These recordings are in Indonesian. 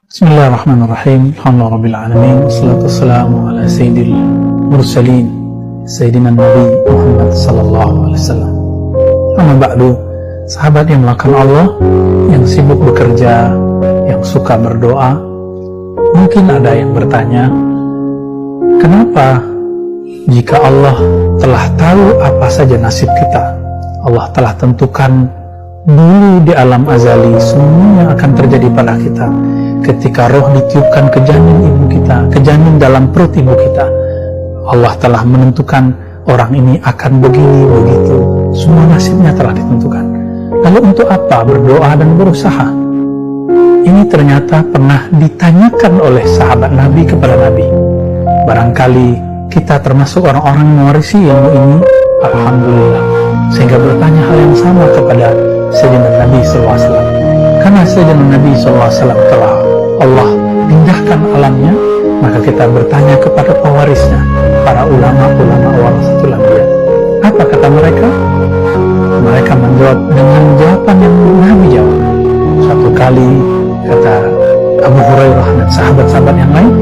Bismillahirrahmanirrahim. Alhamdulillahirrahmanirrahim. Wassalatu wassalamu ala sayyidil mursalin Sayyidina Nabi Muhammad sallallahu alaihi wasallam. Amma ba'du, sahabat yang melakukan Allah, yang sibuk bekerja, yang suka berdoa. Mungkin ada yang bertanya, kenapa jika Allah telah tahu apa saja nasib kita, Allah telah tentukan dulu di alam azali semuanya akan terjadi pada kita. Ketika roh ditiupkan ke janin ibu kita, ke janin dalam perut ibu kita, Allah telah menentukan orang ini akan begini, begitu. Semua nasibnya telah ditentukan. Lalu untuk apa berdoa dan berusaha? Ini ternyata pernah ditanyakan oleh sahabat Nabi kepada Nabi. Barangkali kita termasuk orang-orang yang mewarisi ilmu ini, alhamdulillah, sehingga bertanya hal yang sama kepada Sayyidina Nabi SAW. Karena Sayyidina Nabi SAW telah Allah pindahkan alamnya, maka kita bertanya kepada pewarisnya, para ulama-ulama warasatul anbiya. Apa kata mereka? Mereka menjawab dengan jawaban yang Nabi jawab. Satu kali kata Abu Hurairah dan sahabat-sahabat yang lain,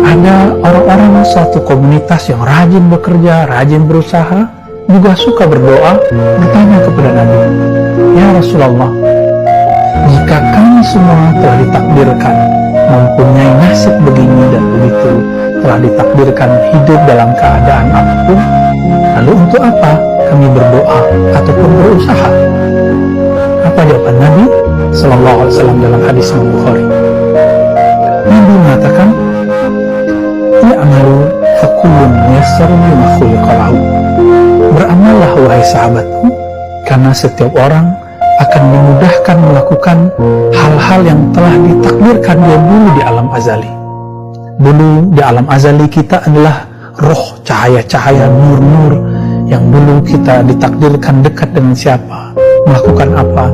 ada orang-orang suatu komunitas yang rajin bekerja, rajin berusaha, juga suka berdoa, bertanya kepada Nabi, ya Rasulullah, jika kami semua telah ditakdirkan mempunyai nasib begini dan begitu, telah ditakdirkan hidup dalam keadaan apapun, lalu untuk apa kami berdoa ataupun berusaha? Apa jawaban Nabi Sallallahu Alaihi Wasallam dalam hadis Imam Bukhari? Nabi mengatakan, "I'malu fakullun muyassarun lima khuliqa lahu." Beramallah wahai sahabatku, karena setiap orang akan dimudahkan melakukan hal-hal yang telah ditakdirkan dia dulu di alam azali. Dulu di alam azali kita adalah roh, cahaya-cahaya, nur-nur yang dulu kita ditakdirkan dekat dengan siapa, melakukan apa.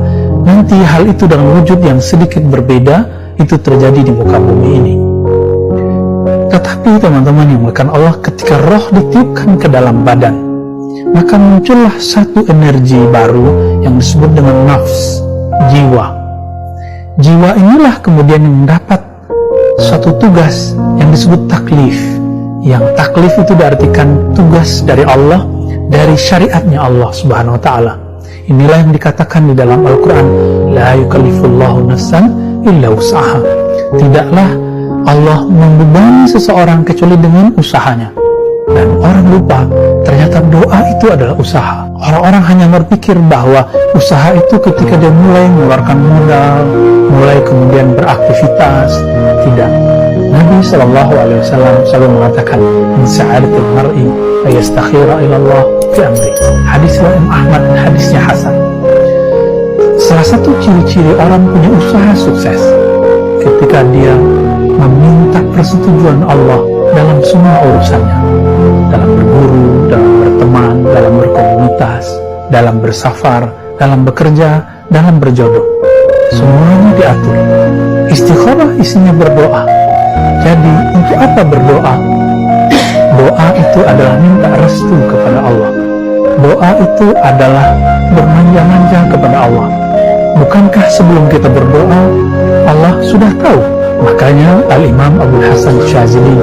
Nanti hal itu dalam wujud yang sedikit berbeda, itu terjadi di muka bumi ini. Tetapi teman-teman yang melakukan Allah, ketika roh ditiupkan ke dalam badan, maka muncullah satu energi baru yang disebut dengan nafs, jiwa. Jiwa inilah kemudian yang mendapat suatu tugas yang disebut taklif. Yang taklif itu diartikan tugas dari Allah, dari syariatnya Allah Subhanahu wa Ta'ala. Inilah yang dikatakan di dalam Al-Quran, la yukallifullahu nafsan illa usaha. Tidaklah Allah membebani seseorang kecuali dengan usahanya. Dan orang lupa, ternyata doa itu adalah usaha. Orang-orang hanya berpikir bahwa usaha itu ketika dia mulai mengeluarkan modal, mulai kemudian beraktivitas. Tidak. Nabi SAW selalu mengatakan, min sa'adatil mar'i ayastakhira ilallah fi amri. Hadis Imam Ahmad, hadisnya Hasan. Salah satu ciri-ciri orang punya usaha sukses ketika dia meminta persetujuan Allah dalam semua urusannya, dalam berguru, dalam berteman, dalam berkomunitas, dalam bersafar, dalam bekerja, dalam berjodoh. Semuanya diatur. Istikharah isinya berdoa. Jadi untuk apa berdoa? Doa itu adalah minta restu kepada Allah. Doa itu adalah bermanja-manja kepada Allah. Bukankah sebelum kita berdoa, Allah sudah tahu? Makanya Al-Imam Abu Hasan Syazili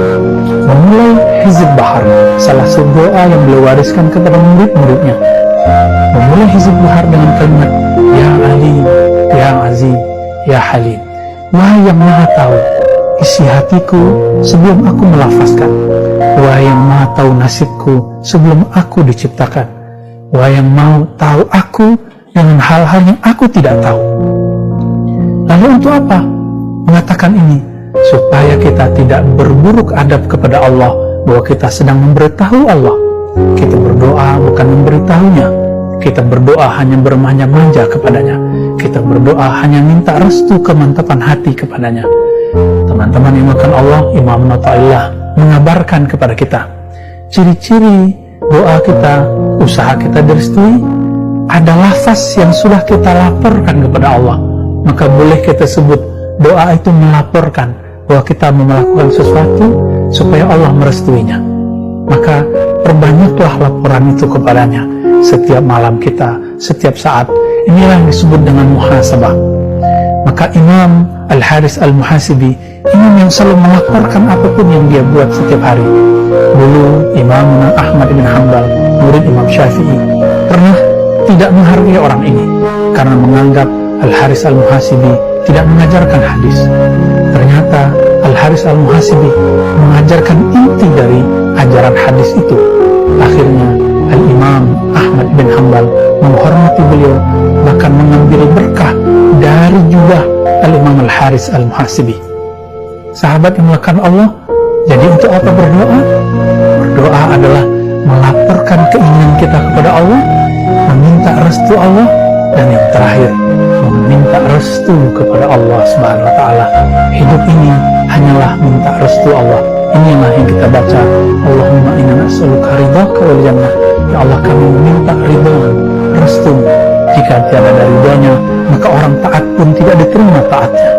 memulai Hizb Bahar, salah satu doa yang beliau wariskan kepada murid-muridnya. Memulai Hizb Bahar dengan kalimat, Ya Ali, Ya Aziz, Ya Halim. Wahai yang maha tahu isi hatiku sebelum aku melafazkan. Wahai yang maha tahu nasibku sebelum aku diciptakan. Wahai yang mau tahu aku dengan hal-hal yang aku tidak tahu. Lalu untuk apa mengatakan ini? Supaya kita tidak berburuk adab kepada Allah, bahwa kita sedang memberitahu Allah. Kita berdoa bukan memberitahunya. Kita berdoa hanya bermanja-manja kepadanya. Kita berdoa hanya minta restu kemantapan hati kepadanya. Teman-teman yang makan Allah, Imam Nata'illah mengabarkan kepada kita ciri-ciri doa kita, usaha kita direstui, ada lafaz yang sudah kita laporkan kepada Allah. Maka boleh kita sebut doa itu melaporkan bahwa kita melakukan sesuatu supaya Allah merestuinya. Maka perbanyaklah laporan itu kepadanya setiap malam kita, setiap saat. Inilah yang disebut dengan muhasabah. Maka Imam Al-Haris Al-Muhasibi imam yang selalu melaporkan apapun yang dia buat setiap hari. Dulu Imam Ahmad bin Hanbal, murid Imam Syafi'i, pernah tidak menghargai orang ini karena menganggap Al-Haris Al-Muhasibi tidak mengajarkan hadis. Ternyata Al-Haris Al-Muhasibi mengajarkan inti dari ajaran hadis itu. Akhirnya Al-Imam Ahmad bin Hanbal menghormati beliau, bahkan mengambil berkah dari jubah Al-Imam Al-Haris Al-Muhasibi. Sahabat yang melakukan Allah, jadi untuk apa berdoa? Berdoa adalah melaporkan keinginan kita kepada Allah, meminta restu Allah, dan yang terakhir meminta restu kepada Allah Subhanahu wa Ta'ala. Hidup ini hanyalah minta restu Allah. Inilah yang kita baca, Allahumma inna nas'aluka ridhaka wal jannah. Ya Allah, kami meminta ridho, restu. Jika tiada ada ridhonya, maka orang taat pun tidak diterima taatnya.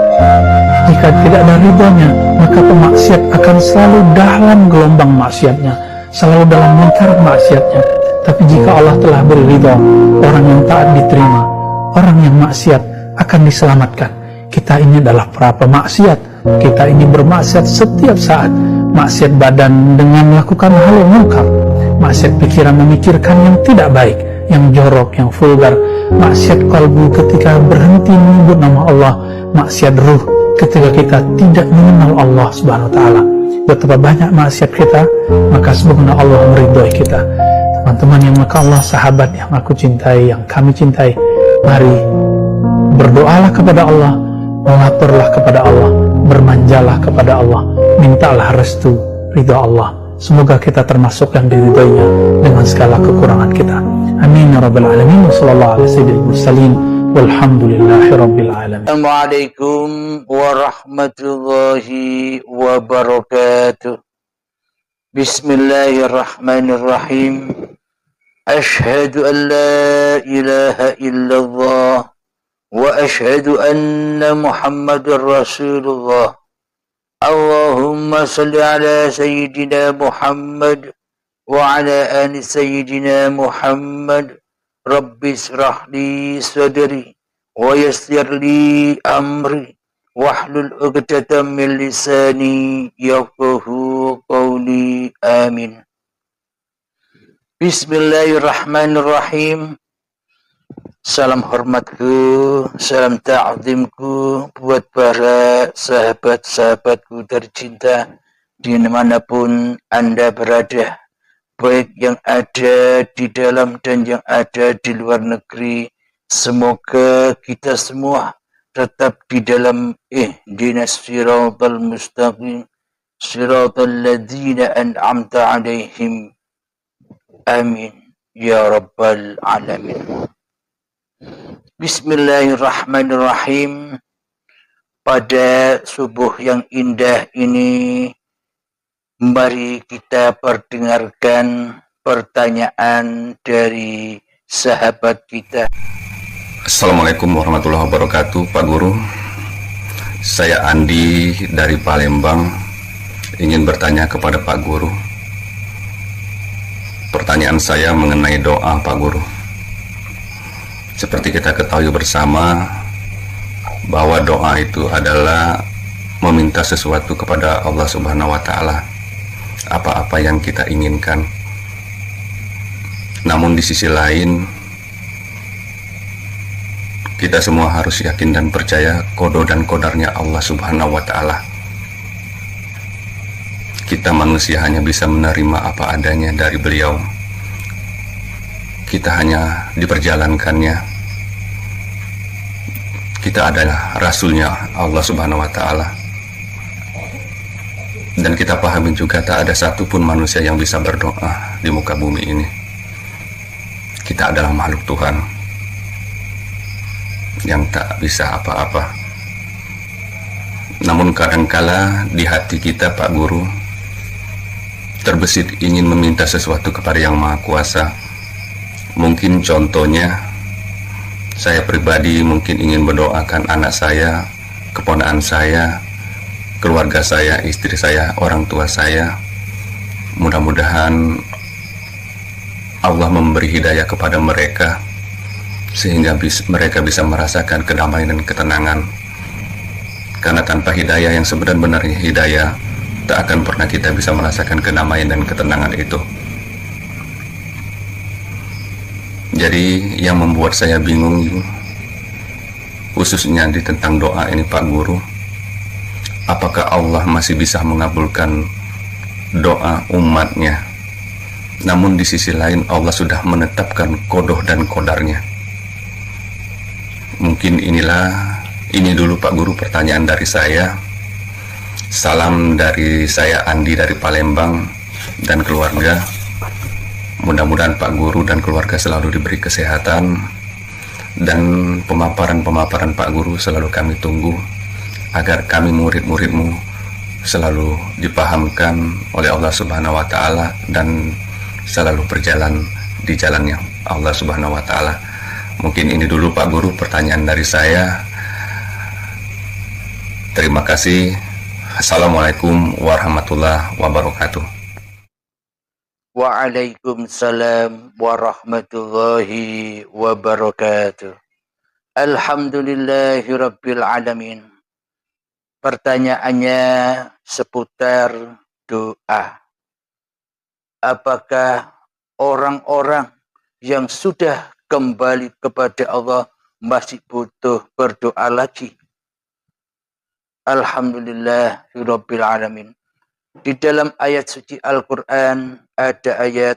Jika tidak ada ridhonya, maka pemaksiat akan selalu dalam gelombang maksiatnya, selalu dalam lingkaran maksiatnya. Tapi jika Allah telah beri ridho, orang yang taat diterima, orang yang maksiat akan diselamatkan. Kita ini adalah para pemaksiat. Kita ini bermaksiat setiap saat. Maksiat badan dengan melakukan hal yang munkar, maksiat pikiran memikirkan yang tidak baik, yang jorok, yang vulgar, maksiat kalbu ketika berhenti menyebut nama Allah, maksiat ruh ketika kita tidak mengenal Allah Subhanahu wa Ta'ala. Betapa banyak maksiat kita, maka semoga Allah meridhoi kita. Teman-teman yang maka Allah, sahabat yang aku cintai, yang kami cintai, mari berdoalah kepada Allah, melaporlah kepada Allah, bermanjalah kepada Allah, mintalah restu ridha Allah. Semoga kita termasuk yang diridhoinya dengan segala kekurangan kita. Amin ya rabbal alamin. Wassallallahu ala sayyidil mursalin walhamdulillahi rabbil alamin. Assalamualaikum warahmatullahi wabarakatuh. Bismillahirrahmanirrahim. Ashhadu an la ilaha illallah wa ashhadu anna Muhammadar Rasulullah. Allahumma salli ala sayyidina Muhammad wa ala ali sayyidina Muhammad. Rabbi israh li sadri wa yassir li amri wahlul 'uqdatam min lisani yafqahu qawli. Amin. Bismillahirrahmanirrahim. Salam hormatku, salam ta'zimku buat para sahabat-sahabatku tercinta dimanapun Anda berada, baik yang ada di dalam dan yang ada di luar negeri. Semoga kita semua tetap di dalam ihdinas siratal mustaqim, siratal ladzina an'amta alaihim. Amin ya rabbal alamin. Bismillahirrahmanirrahim. Pada subuh yang indah ini, mari kita perdengarkan pertanyaan dari sahabat kita. Assalamualaikum warahmatullahi wabarakatuh, Pak Guru. Saya Andi dari Palembang, ingin bertanya kepada Pak Guru. Pertanyaan saya mengenai doa, Pak Guru. Seperti kita ketahui bersama bahwa doa itu adalah meminta sesuatu kepada Allah Subhanahu wa Ta'ala, apa-apa yang kita inginkan. Namun di sisi lain, kita semua harus yakin dan percaya qada dan qadarnya Allah Subhanahu wa Ta'ala. Kita manusia hanya bisa menerima apa adanya dari beliau. Kita hanya diperjalankannya. Kita adalah rasulnya Allah Subhanahu wa Ta'ala. Dan kita pahami juga tak ada satupun manusia yang bisa berdoa di muka bumi ini. Kita adalah makhluk Tuhan yang tak bisa apa-apa. Namun kadangkala di hati kita, Pak Guru, terbesit ingin meminta sesuatu kepada Yang Maha Kuasa. Mungkin contohnya, saya pribadi mungkin ingin mendoakan anak saya, keponakan saya, keluarga saya, istri saya, orang tua saya. Mudah-mudahan Allah memberi hidayah kepada mereka, sehingga mereka bisa merasakan kedamaian dan ketenangan. Karena tanpa hidayah yang sebenar-benarnya hidayah, tak akan pernah kita bisa merasakan kedamaian dan ketenangan itu. Jadi yang membuat saya bingung, khususnya di tentang doa ini Pak Guru, apakah Allah masih bisa mengabulkan doa umatnya? Namun di sisi lain Allah sudah menetapkan qadar dan qadarnya. Mungkin ini dulu Pak Guru pertanyaan dari saya. Salam dari saya Andi dari Palembang dan keluarga. Mudah-mudahan Pak Guru dan keluarga selalu diberi kesehatan, dan pemaparan-pemaparan Pak Guru selalu kami tunggu agar kami murid-muridmu selalu dipahamkan oleh Allah Subhanahu wa Ta'ala dan selalu berjalan di jalannya Allah Subhanahu wa Ta'ala. Mungkin ini dulu Pak Guru pertanyaan dari saya. Terima kasih. Assalamualaikum warahmatullahi wabarakatuh. Waalaikumsalam warahmatullahi wabarakatuh. Alhamdulillahi rabbil alamin. Pertanyaannya seputar doa. Apakah orang-orang yang sudah kembali kepada Allah masih butuh berdoa lagi? Alhamdulillahi rabbil alamin. Di dalam ayat suci Al-Quran ada ayat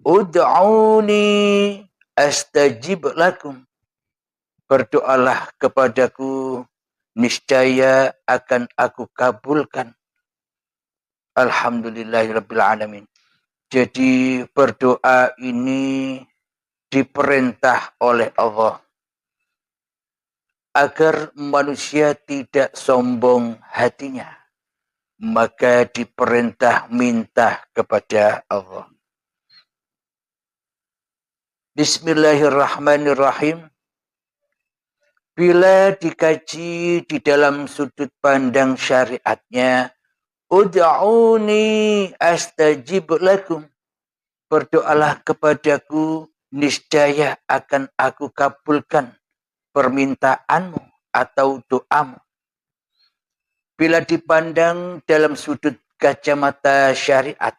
Ud'uni astajib lakum. Berdoalah kepadaku, niscaya akan aku kabulkan. Alhamdulillahirabbil alamin. Jadi berdoa ini diperintah oleh Allah agar manusia tidak sombong hatinya. Maka diperintah minta kepada Allah. Bismillahirrahmanirrahim. Bila dikaji di dalam sudut pandang syariatnya, Ud'uni astajib lakum. Berdoalah kepadaku, niscaya akan aku kabulkan permintaanmu atau doamu. Bila dipandang dalam sudut kacamata syariat,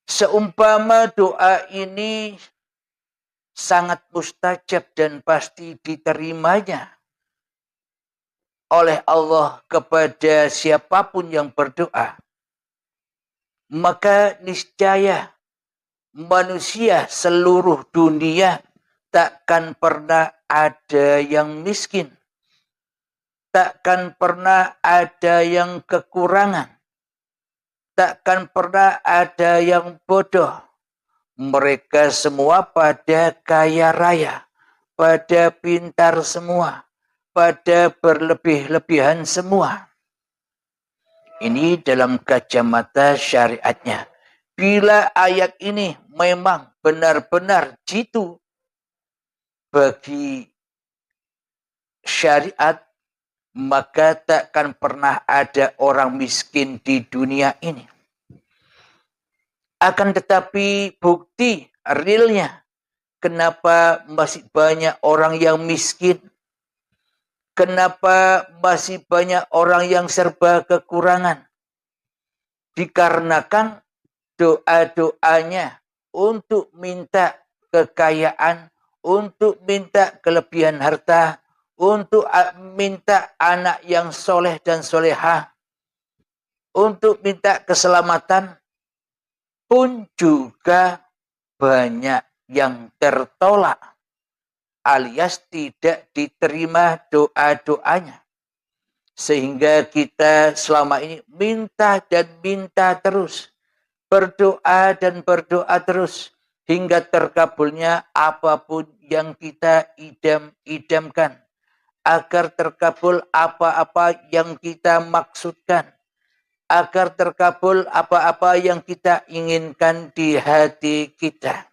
seumpama doa ini sangat mustajab dan pasti diterimanya oleh Allah kepada siapapun yang berdoa, maka niscaya manusia seluruh dunia takkan pernah ada yang miskin. Takkan pernah ada yang kekurangan. Takkan pernah ada yang bodoh. Mereka semua pada kaya raya, pada pintar semua, pada berlebih-lebihan semua. Ini dalam kacamata syariatnya. Bila ayat ini memang benar-benar jitu bagi syariat, maka takkan pernah ada orang miskin di dunia ini. Akan tetapi bukti realnya, kenapa masih banyak orang yang miskin? Kenapa masih banyak orang yang serba kekurangan? Dikarenakan doa-doanya untuk minta kekayaan, untuk minta kelebihan harta, untuk minta anak yang soleh dan solehah, untuk minta keselamatan, pun juga banyak yang tertolak alias tidak diterima doa-doanya. Sehingga kita selama ini minta dan minta terus, berdoa dan berdoa terus, hingga terkabulnya apapun yang kita idam-idamkan. Agar terkabul apa-apa yang kita maksudkan. Agar terkabul apa-apa yang kita inginkan di hati kita.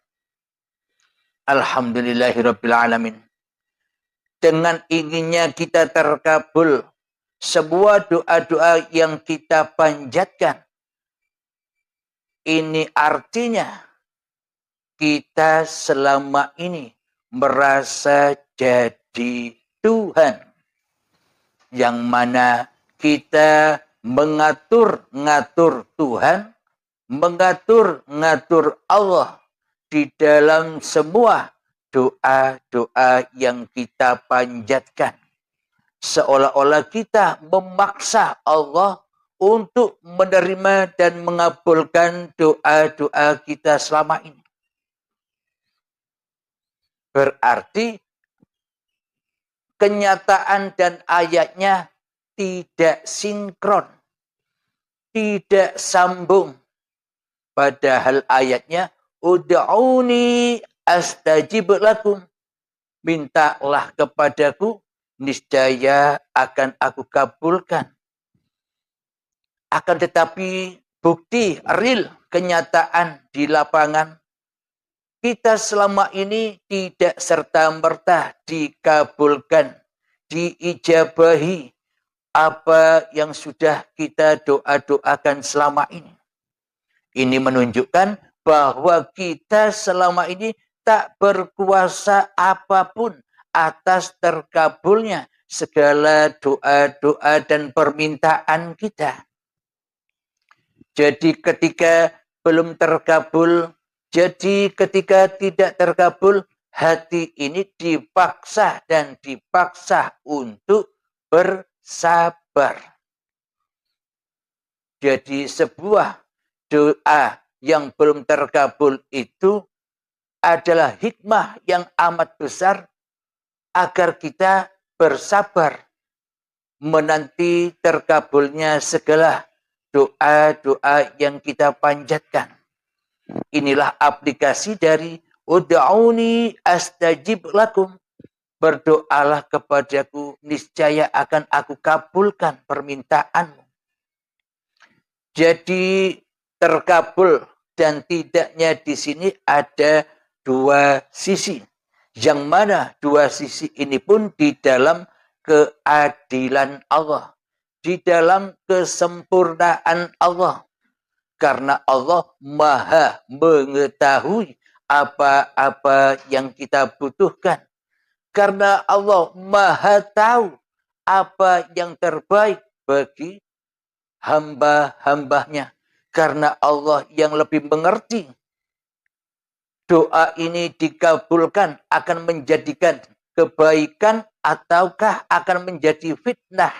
Alhamdulillahirabbil alamin. Dengan inginnya kita terkabul sebuah doa-doa yang kita panjatkan. Ini artinya kita selama ini merasa jadi Tuhan. yang mana kita mengatur-ngatur Tuhan, mengatur-ngatur Allah di dalam semua doa-doa yang kita panjatkan. Seolah-olah kita memaksa Allah untuk menerima dan mengabulkan doa-doa kita selama ini. Berarti kenyataan dan ayatnya tidak sinkron, tidak sambung. Padahal ayatnya ud'uni astajib lakum. Mintalah kepadaku, niscaya akan aku kabulkan. Akan tetapi bukti real kenyataan di lapangan, kita selama ini tidak serta-merta dikabulkan, diijabahi apa yang sudah kita doa-doakan selama ini. Ini menunjukkan bahwa kita selama ini tak berkuasa apapun atas terkabulnya segala doa-doa dan permintaan kita. Jadi ketika belum terkabul, jadi ketika tidak terkabul, hati ini dipaksa dan dipaksa untuk bersabar. Jadi sebuah doa yang belum terkabul itu adalah hikmah yang amat besar agar kita bersabar menanti terkabulnya segala doa-doa yang kita panjatkan. Inilah aplikasi dari ud'uni astajib lakum. Berdoalah kepadaku, niscaya akan aku kabulkan permintaanmu. Jadi terkabul dan tidaknya di sini ada dua sisi. Yang mana dua sisi ini pun di dalam keadilan Allah. Di dalam kesempurnaan Allah. Karena Allah maha mengetahui apa-apa yang kita butuhkan. Karena Allah maha tahu apa yang terbaik bagi hamba-hambanya. Karena Allah yang lebih mengerti. Doa ini dikabulkan akan menjadikan kebaikan ataukah akan menjadi fitnah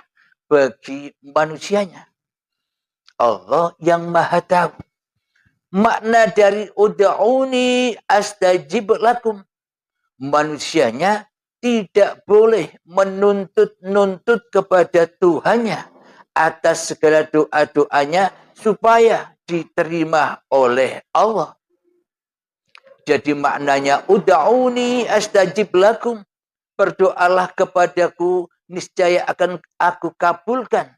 bagi manusianya. Allah yang maha tahu. Makna dari ud'uni astajib lakum. Manusianya tidak boleh menuntut-nuntut kepada Tuhannya atas segala doa-doanya supaya diterima oleh Allah. Jadi maknanya ud'uni astajib lakum. Berdoalah kepadaku, niscaya akan aku kabulkan.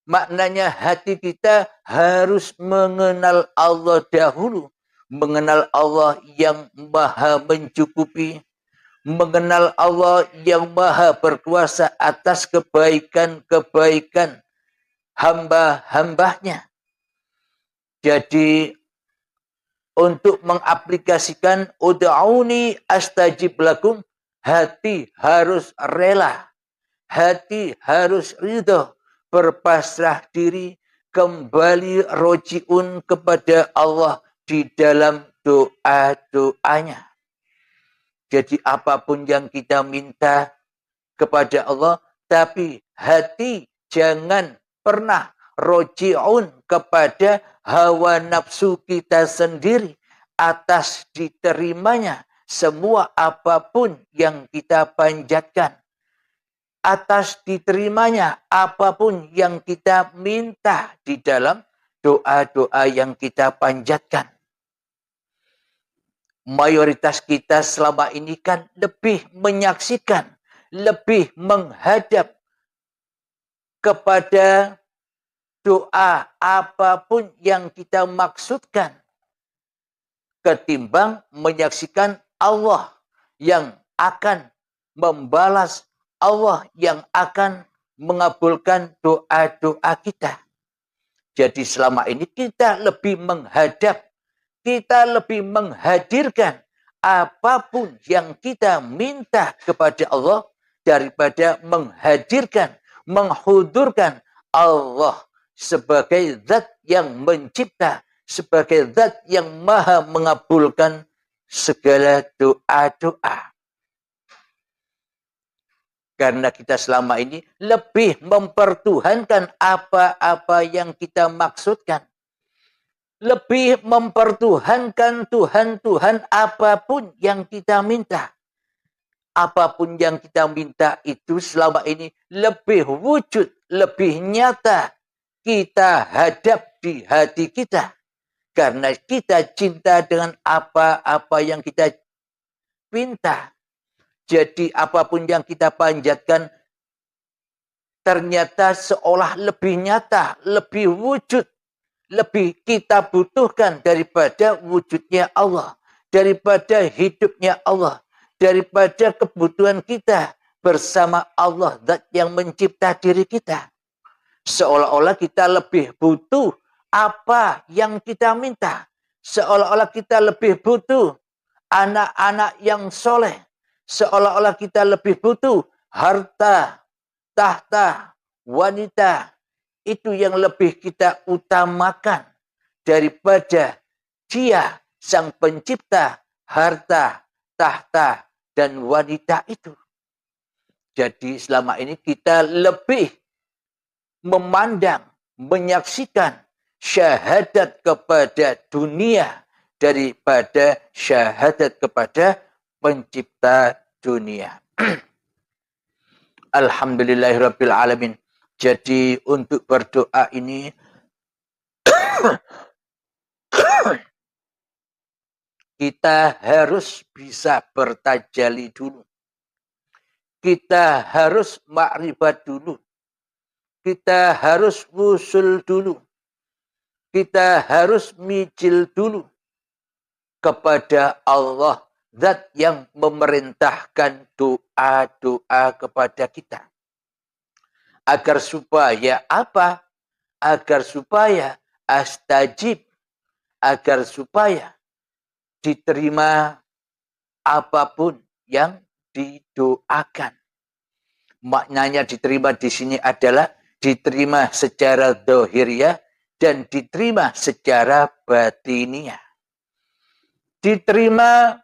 Maknanya hati kita harus mengenal Allah dahulu. Mengenal Allah yang maha mencukupi. Mengenal Allah yang maha berkuasa atas kebaikan-kebaikan hamba-hambanya. Jadi untuk mengaplikasikan ud'uni astajib lakum, hati harus rela. Hati harus ridho. Berpasrah diri, kembali roji'un kepada Allah di dalam doa-doanya. Jadi apapun yang kita minta kepada Allah, tapi hati jangan pernah roji'un kepada hawa nafsu kita sendiri atas diterimanya semua apapun yang kita panjatkan. Atas diterimanya apapun yang kita minta di dalam doa-doa yang kita panjatkan. Mayoritas kita selama ini kan lebih menyaksikan, lebih menghadap kepada doa apapun yang kita maksudkan ketimbang menyaksikan Allah yang akan membalas, Allah yang akan mengabulkan doa-doa kita. Jadi selama ini kita lebih menghadap, kita lebih menghadirkan apapun yang kita minta kepada Allah daripada menghadirkan, menghudurkan Allah sebagai zat yang mencipta, sebagai zat yang maha mengabulkan segala doa-doa. Karena kita selama ini lebih mempertuhankan apa-apa yang kita maksudkan. Lebih mempertuhankan Tuhan-Tuhan apapun yang kita minta. Apapun yang kita minta itu selama ini lebih wujud, lebih nyata kita hadap di hati kita. Karena kita cinta dengan apa-apa yang kita minta. Jadi apapun yang kita panjatkan ternyata seolah lebih nyata, lebih wujud, lebih kita butuhkan daripada wujudnya Allah, daripada hidupnya Allah, daripada kebutuhan kita bersama Allah, zat yang mencipta diri kita. Seolah-olah kita lebih butuh apa yang kita minta. Seolah-olah kita lebih butuh anak-anak yang soleh. Seolah-olah kita lebih butuh harta, tahta, wanita. Itu yang lebih kita utamakan daripada Dia, Sang Pencipta, harta, tahta, dan wanita itu. Jadi selama ini kita lebih memandang, menyaksikan syahadat kepada dunia daripada syahadat kepada Pencipta dunia. Alhamdulillahirabbil alamin. Jadi untuk berdoa ini kita harus bisa bertajali dulu. Kita harus makrifat dulu. Kita harus wusul dulu. Kita harus mijil dulu kepada Allah, zat yang memerintahkan doa-doa kepada kita. Agar supaya apa? Agar supaya astajib. Agar supaya diterima apapun yang didoakan. Maknanya diterima di sini adalah diterima secara zahiriyah dan diterima secara batiniyah. Diterima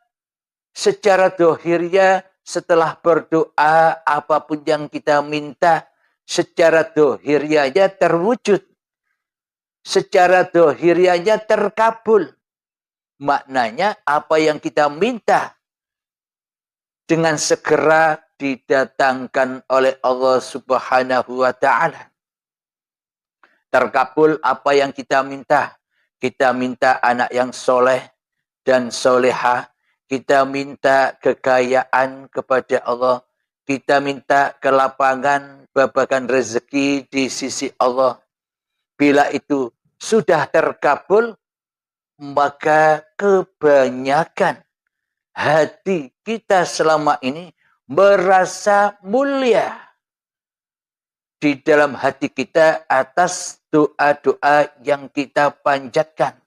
secara zahiriyah setelah berdoa apapun yang kita minta secara zahiriyahnya terwujud. Secara zahiriyahnya terkabul. Maknanya apa yang kita minta dengan segera didatangkan oleh Allah Subhanahu wa Ta'ala. Terkabul apa yang kita minta. Kita minta anak yang soleh dan soleha. Kita minta kekayaan kepada Allah. Kita minta kelapangan, babakan rezeki di sisi Allah. Bila itu sudah terkabul, maka kebanyakan hati kita selama ini merasa mulia di dalam hati kita atas doa-doa yang kita panjatkan.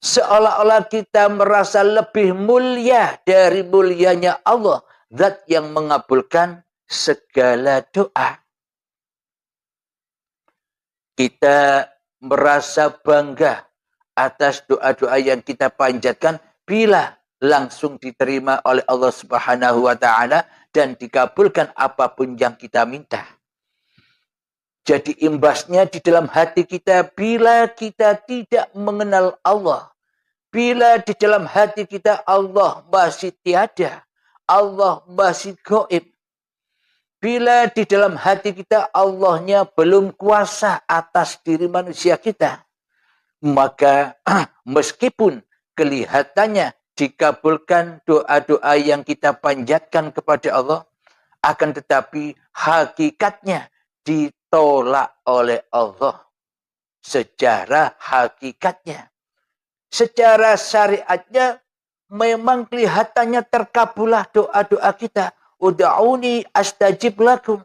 Seolah-olah kita merasa lebih mulia dari mulianya Allah, zat yang mengabulkan segala doa. Kita merasa bangga atas doa-doa yang kita panjatkan bila langsung diterima oleh Allah Subhanahu wa Ta'ala dan dikabulkan apapun yang kita minta. Jadi imbasnya di dalam hati kita bila kita tidak mengenal Allah. Bila di dalam hati kita Allah masih tiada. Allah masih gaib. Bila di dalam hati kita Allahnya belum kuasa atas diri manusia kita. Maka meskipun kelihatannya dikabulkan doa-doa yang kita panjatkan kepada Allah. Akan tetapi hakikatnya ditolak oleh Allah. Secara hakikatnya. Secara syariatnya memang kelihatannya terkabulah doa-doa kita. Uda'uni astajib lakum.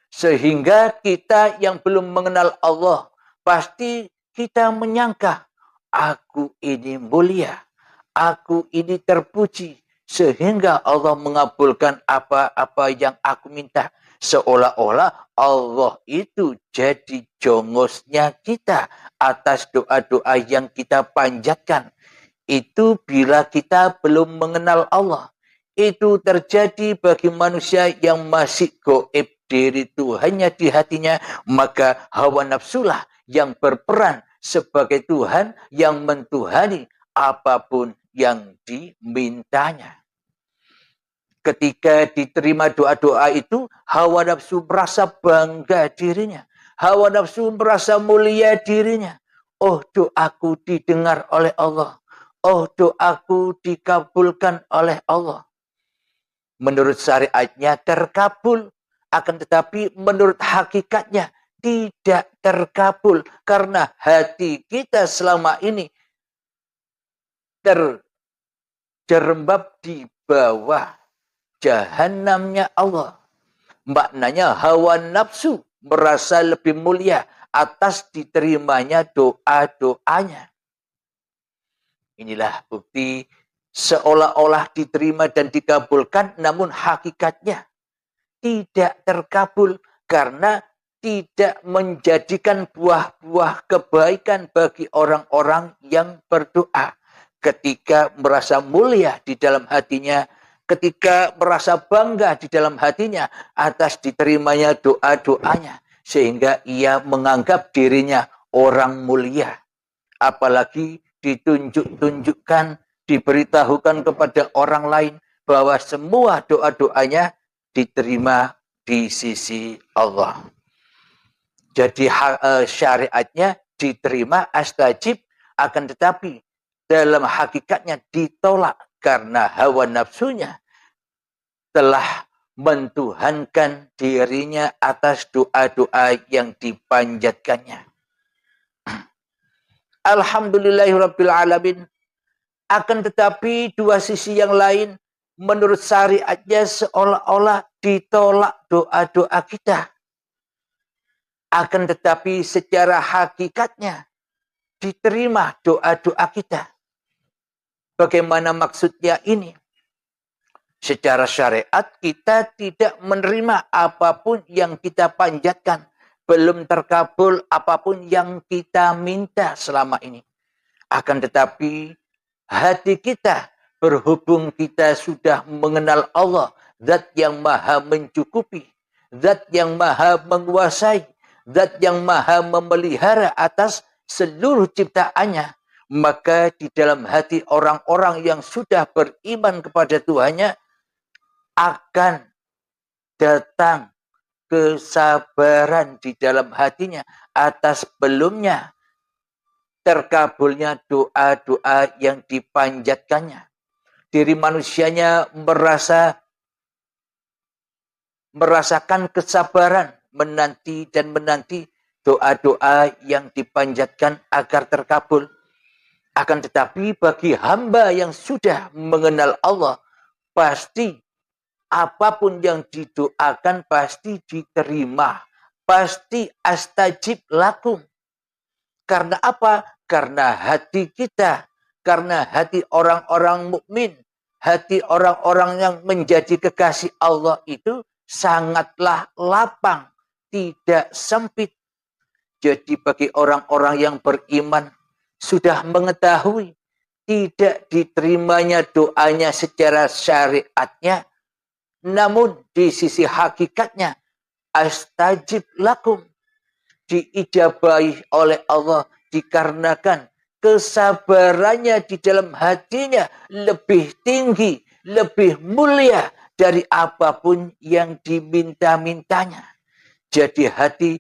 Sehingga kita yang belum mengenal Allah, pasti kita menyangka, aku ini mulia, aku ini terpuji, sehingga Allah mengabulkan apa-apa yang aku minta. Seolah-olah Allah itu jadi jongosnya kita atas doa-doa yang kita panjatkan. Itu bila kita belum mengenal Allah. Itu terjadi bagi manusia yang masih goib diri Tuhannya di hatinya. Maka hawa nafsulah yang berperan sebagai Tuhan yang mentuhani apapun yang dimintanya. Ketika diterima doa-doa itu, hawa nafsu merasa bangga dirinya. Hawa nafsu merasa mulia dirinya. Oh, doaku didengar oleh Allah. Oh, doaku dikabulkan oleh Allah. Menurut syariatnya terkabul, akan tetapi menurut hakikatnya tidak terkabul. Karena hati kita selama ini terjerembab di bawah Jahannamnya Allah. Maknanya hawa nafsu merasa lebih mulia atas diterimanya doa-doanya. Inilah bukti seolah-olah diterima dan dikabulkan, namun hakikatnya tidak terkabul karena tidak menjadikan buah-buah kebaikan bagi orang-orang yang berdoa. Ketika merasa mulia di dalam hatinya, ketika merasa bangga di dalam hatinya atas diterimanya doa-doanya, sehingga ia menganggap dirinya orang mulia. Apalagi ditunjuk-tunjukkan, diberitahukan kepada orang lain bahwa semua doa-doanya diterima di sisi Allah. Jadi syariatnya diterima astajib, akan tetapi dalam hakikatnya ditolak karena hawa nafsunya telah mentuhankan dirinya atas doa-doa yang dipanjatkannya. Alhamdulillahirrabbilalamin. Akan tetapi dua sisi yang lain, menurut syariatnya seolah-olah ditolak doa-doa kita. Akan tetapi secara hakikatnya diterima doa-doa kita. Bagaimana maksudnya ini? Secara syariat kita tidak menerima apapun yang kita panjatkan. Belum terkabul apapun yang kita minta selama ini. Akan tetapi hati kita, berhubung kita sudah mengenal Allah, zat yang maha mencukupi, zat yang maha menguasai, zat yang maha memelihara atas seluruh ciptaannya, maka di dalam hati orang-orang yang sudah beriman kepada Tuhannya akan datang kesabaran di dalam hatinya atas belumnya terkabulnya doa-doa yang dipanjatkannya. Diri manusianya merasakan kesabaran menanti dan menanti doa-doa yang dipanjatkan agar terkabul. Akan tetapi bagi hamba yang sudah mengenal Allah, pasti apapun yang didoakan pasti diterima. Pasti astajib lakum. Karena apa? Karena hati kita, karena hati orang-orang mukmin, hati orang-orang yang menjadi kekasih Allah itu sangatlah lapang, tidak sempit. Jadi bagi orang-orang yang beriman, sudah mengetahui tidak diterimanya doanya secara syariatnya, namun di sisi hakikatnya astajib lakum, diijabahi oleh Allah dikarenakan kesabarannya di dalam hatinya lebih tinggi, lebih mulia dari apapun yang diminta-mintanya. Jadi hati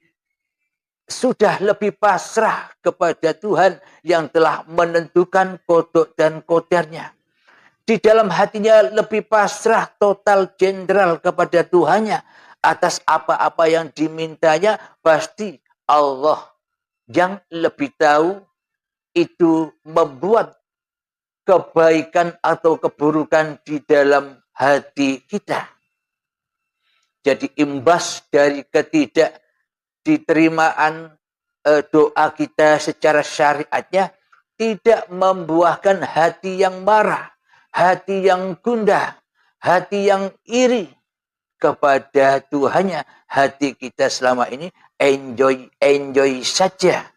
sudah lebih pasrah kepada Tuhan yang telah menentukan kodok dan kodarnya. Di dalam hatinya lebih pasrah total jenderal kepada Tuhannya. Atas apa-apa yang dimintanya pasti Allah yang lebih tahu itu membuat kebaikan atau keburukan di dalam hati kita. Jadi imbas dari ketidakditerimaan doa kita secara syariatnya tidak membuahkan hati yang marah, hati yang gundah, hati yang iri kepada Tuhannya. Hati kita selama ini enjoy saja.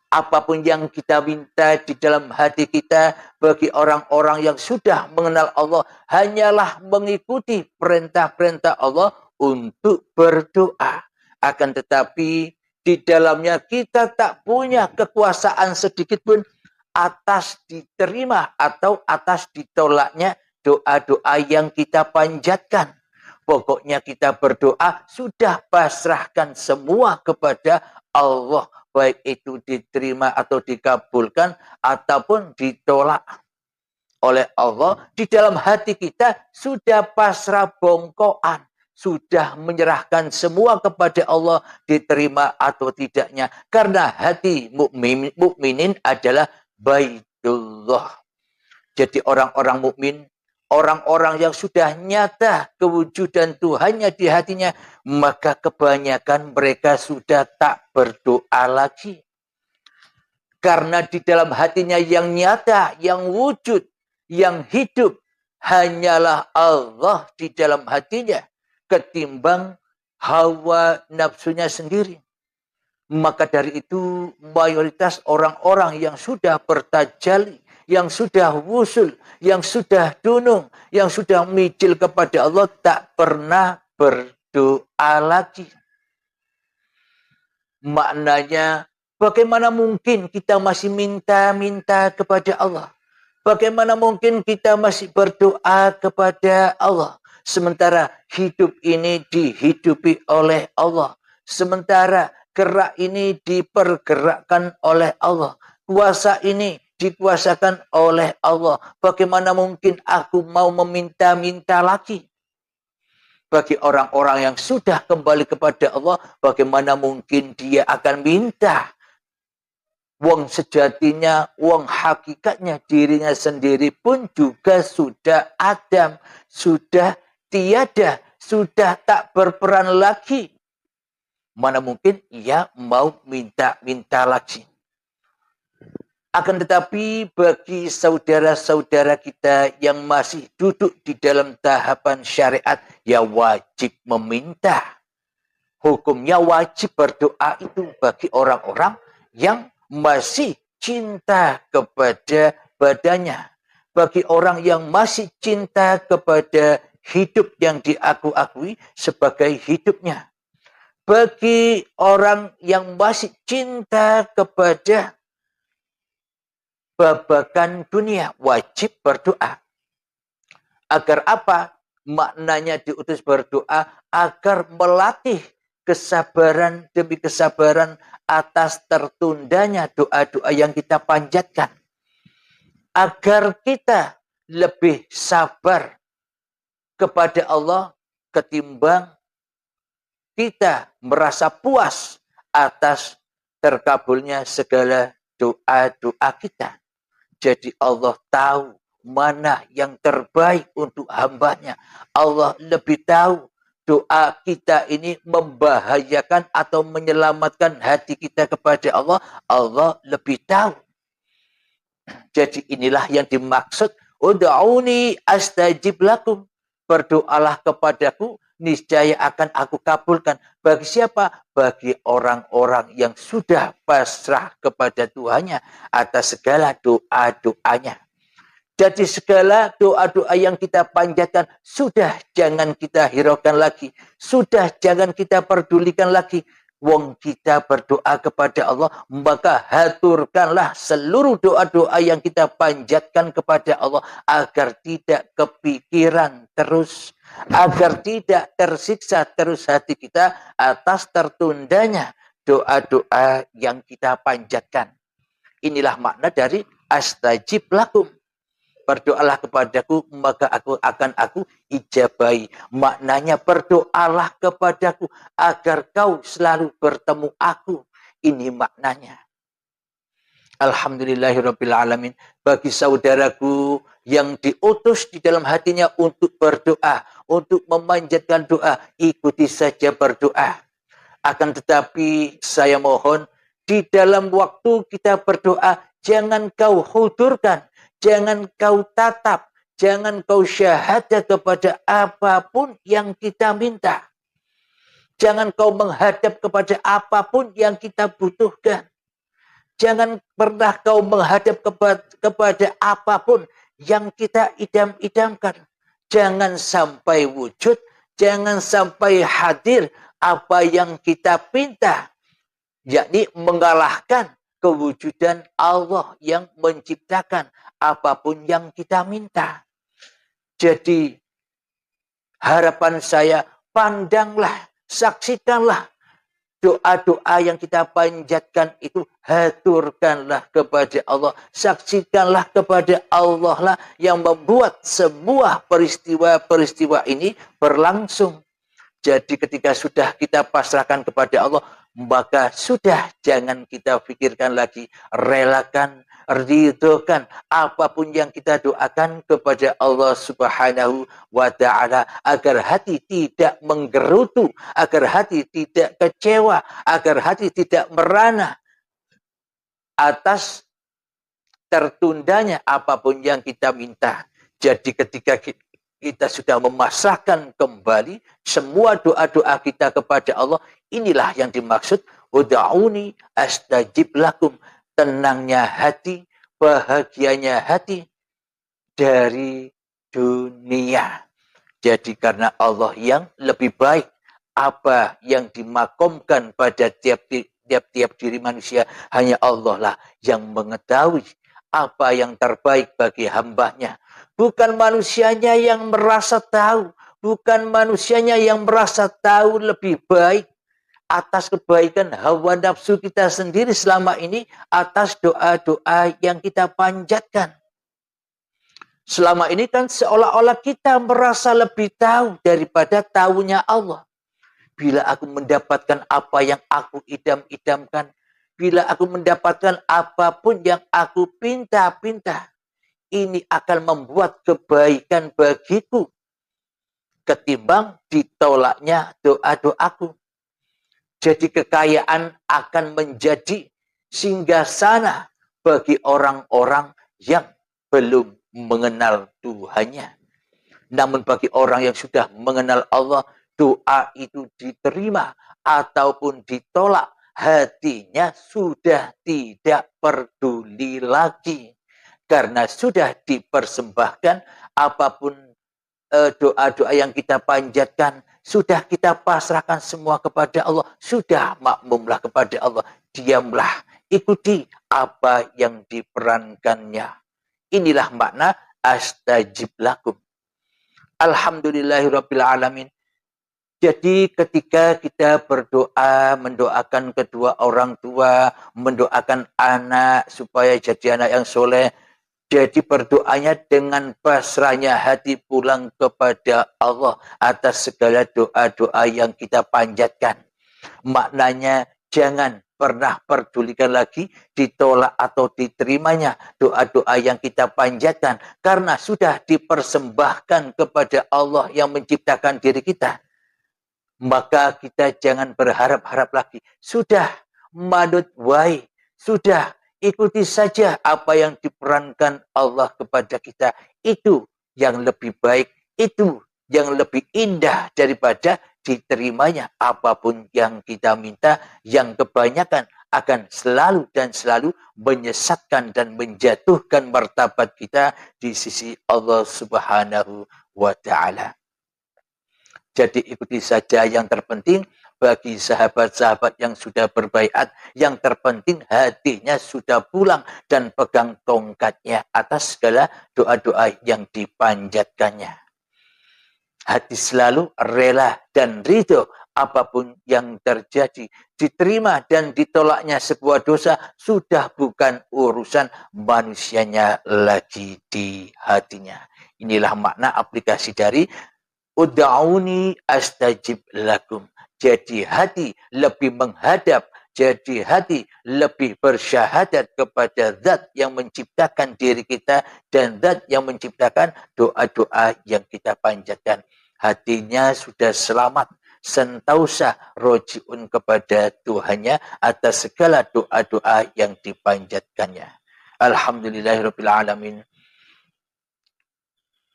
Apapun yang kita minta di dalam hati kita, bagi orang-orang yang sudah mengenal Allah, hanyalah mengikuti perintah-perintah Allah untuk berdoa. Akan tetapi di dalamnya kita tak punya kekuasaan sedikit pun atas diterima atau atas ditolaknya doa-doa yang kita panjatkan. Pokoknya kita berdoa, sudah pasrahkan semua kepada Allah. Baik itu diterima atau dikabulkan ataupun ditolak oleh Allah. Di dalam hati kita sudah pasrah bongkoan, sudah menyerahkan semua kepada Allah, diterima atau tidaknya. Karena hati mukminin adalah Baitullah. Jadi orang-orang mukmin, orang-orang yang sudah nyata kewujudan Tuhannya di hatinya, maka kebanyakan mereka sudah tak berdoa lagi. Karena di dalam hatinya yang nyata, yang wujud, yang hidup, hanyalah Allah di dalam hatinya, ketimbang hawa nafsunya sendiri. Maka dari itu mayoritas orang-orang yang sudah bertajalli, yang sudah wusul, yang sudah dunung, yang sudah mijil kepada Allah, tak pernah berdoa lagi. Maknanya, bagaimana mungkin kita masih minta-minta kepada Allah? Bagaimana mungkin kita masih berdoa kepada Allah? Sementara hidup ini dihidupi oleh Allah. Sementara gerak ini dipergerakkan oleh Allah. Kuasa ini dikuasakan oleh Allah. Bagaimana mungkin aku mau meminta-minta lagi? Bagi orang-orang yang sudah kembali kepada Allah, bagaimana mungkin dia akan minta? Wong sejatinya, wong hakikatnya, dirinya sendiri pun juga sudah adam, sudah tiada, sudah tak berperan lagi. Mana mungkin ia mau minta-minta lagi. Akan tetapi bagi saudara-saudara kita yang masih duduk di dalam tahapan syariat, ya wajib meminta. Hukumnya wajib berdoa itu bagi orang-orang yang masih cinta kepada badannya. Bagi orang yang masih cinta kepada hidup yang diakui sebagai hidupnya. Bagi orang yang masih cinta kepada babakan dunia, wajib berdoa. Agar apa? Maknanya diutus berdoa agar melatih kesabaran demi kesabaran atas tertundanya doa-doa yang kita panjatkan. Agar kita lebih sabar kepada Allah ketimbang kita merasa puas atas terkabulnya segala doa-doa kita. Jadi Allah tahu mana yang terbaik untuk hambanya. Allah lebih tahu doa kita ini membahayakan atau menyelamatkan hati kita kepada Allah. Allah lebih tahu. Jadi inilah yang dimaksud ud'uni astajib lakum. Berdoalah kepadaku, niscaya akan aku kabulkan. Bagi siapa? Bagi orang-orang yang sudah pasrah kepada Tuhannya atas segala doa-doanya. Jadi segala doa-doa yang kita panjatkan, sudah jangan kita hiraukan lagi. Sudah jangan kita pedulikan lagi. Wong kita berdoa kepada Allah, maka haturkanlah seluruh doa-doa yang kita panjatkan kepada Allah agar tidak kepikiran terus, agar tidak tersiksa terus hati kita atas tertundanya doa-doa yang kita panjatkan. Inilah makna dari astajib lakum. Berdoalah kepadaku, maka aku ijabai. Maknanya berdoalah kepadaku agar kau selalu bertemu aku. Ini maknanya. Alhamdulillahirrabbilalamin. Bagi saudaraku yang diutus di dalam hatinya untuk berdoa, untuk memanjatkan doa, ikuti saja berdoa. Akan tetapi saya mohon, di dalam waktu kita berdoa, jangan kau hudurkan, jangan kau tatap, Jangan kau syahadat kepada apapun yang kita minta. Jangan kau menghadap kepada apapun yang kita butuhkan. Jangan pernah kau menghadap kepada apapun yang kita idam-idamkan. Jangan sampai wujud, jangan sampai hadir apa yang kita pinta, yakni mengalahkan kewujudan Allah yang menciptakan apapun yang kita minta. Jadi harapan saya, pandanglah, saksikanlah doa-doa yang kita panjatkan itu, haturkanlah kepada Allah. Saksikanlah kepada Allah lah yang membuat semua peristiwa-peristiwa ini berlangsung. Jadi ketika sudah kita pasrahkan kepada Allah, maka sudah jangan kita pikirkan lagi, relakan, ridhokan apapun yang kita doakan kepada Allah Subhanahu wa Ta'ala, agar hati tidak menggerutu, agar hati tidak kecewa, agar hati tidak merana atas tertundanya apapun yang kita minta. Jadi ketika kita sudah memasrahkan kembali semua doa-doa kita kepada Allah, inilah yang dimaksud ud'uni astajib lakum, tenangnya hati, bahagianya hati dari dunia. Jadi karena Allah yang lebih baik, apa yang dimakomkan pada tiap-tiap diri manusia, hanya Allah lah yang mengetahui apa yang terbaik bagi hambanya. Bukan manusianya yang merasa tahu, bukan manusianya yang merasa tahu lebih baik atas kebaikan hawa nafsu kita sendiri selama ini, atas doa-doa yang kita panjatkan. Selama ini kan seolah-olah kita merasa lebih tahu daripada tahunya Allah. Bila aku mendapatkan apa yang aku idam-idamkan, bila aku mendapatkan apapun yang aku pinta-pinta, ini akan membuat kebaikan bagiku ketimbang ditolaknya doa-doaku. Jadi kekayaan akan menjadi singgasana bagi orang-orang yang belum mengenal Tuhannya. Namun bagi orang yang sudah mengenal Allah, doa itu diterima ataupun ditolak, hatinya sudah tidak peduli lagi. Karena sudah dipersembahkan, apapun doa-doa yang kita panjatkan, sudah kita pasrahkan semua kepada Allah. Sudah makmumlah kepada Allah. Diamlah, ikuti apa yang diperankannya. Inilah makna astajib lakum. Alhamdulillahirabbil alamin. Jadi ketika kita berdoa, mendoakan kedua orang tua, mendoakan anak supaya jadi anak yang soleh, jadi berdoanya dengan pasrahnya hati pulang kepada Allah atas segala doa-doa yang kita panjatkan. Maknanya jangan pernah pedulikan lagi ditolak atau diterimanya doa-doa yang kita panjatkan, karena sudah dipersembahkan kepada Allah yang menciptakan diri kita. Maka kita jangan berharap-harap lagi. Sudah manut wae, sudah ikuti saja apa yang diperankan Allah kepada kita. Itu yang lebih baik, itu yang lebih indah daripada diterimanya apapun yang kita minta, yang kebanyakan akan selalu dan selalu menyesatkan dan menjatuhkan martabat kita di sisi Allah Subhanahu wa Ta'ala. Jadi ikuti saja yang terpenting bagi sahabat-sahabat yang sudah berbaiat. Yang terpenting hatinya sudah pulang dan pegang tongkatnya atas segala doa-doa yang dipanjatkannya. Hati selalu rela dan ridho apapun yang terjadi. Diterima dan ditolaknya sebuah dosa sudah bukan urusan manusianya lagi di hatinya. Inilah makna aplikasi dari ud'uni astajib lakum. Jadi hati lebih menghadap, jadi hati lebih bersyahadat kepada zat yang menciptakan diri kita dan zat yang menciptakan doa-doa yang kita panjatkan. Hatinya sudah selamat, sentausa rojiun kepada Tuhannya atas segala doa-doa yang dipanjatkannya. Alhamdulillahirabbil alamin.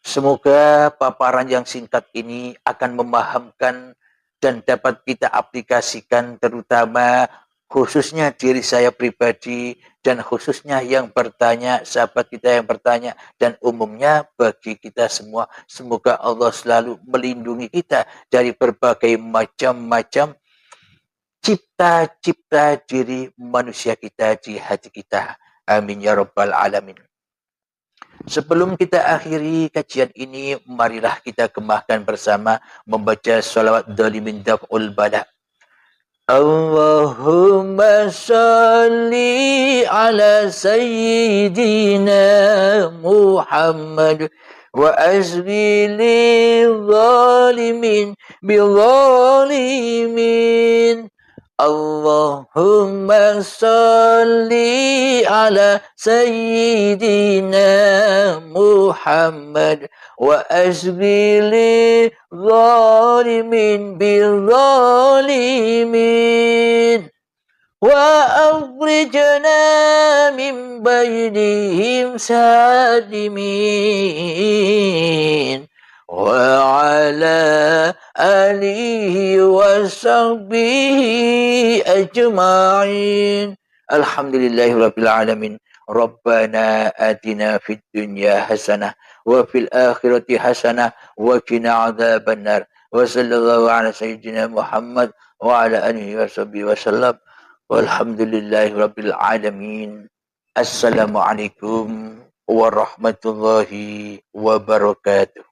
Semoga paparan yang singkat ini akan memahamkan dan dapat kita aplikasikan, terutama khususnya diri saya pribadi dan khususnya yang bertanya, sahabat kita yang bertanya, dan umumnya bagi kita semua. Semoga Allah selalu melindungi kita dari berbagai macam-macam cipta-cipta diri manusia kita di hati kita. Amin ya rabbal alamin. Sebelum kita akhiri kajian ini, marilah kita kemahkan bersama membaca salawat dalimin daf'ul bala. Allahumma salli ala sayyidina Muhammad wa azbili zalimin bil zalimin. Allahumma salli ala sayyidina Muhammad wa asbili zalimin bil zalimin wa akhrijna min bainihim salimin wa ala alihi wa sahbihi ajma'in. Alhamdulillahi rabbil alamin. Rabbana atina fid dunya hasanah wa fil akhirati hasanah wa qina adzabannar. Wa sallallahu ala sayyidina Muhammad wa ala alihi wa sahbihi wa sallam. Walhamdulillahi rabbil alamin. Assalamualaikum warahmatullahi wabarakatuh.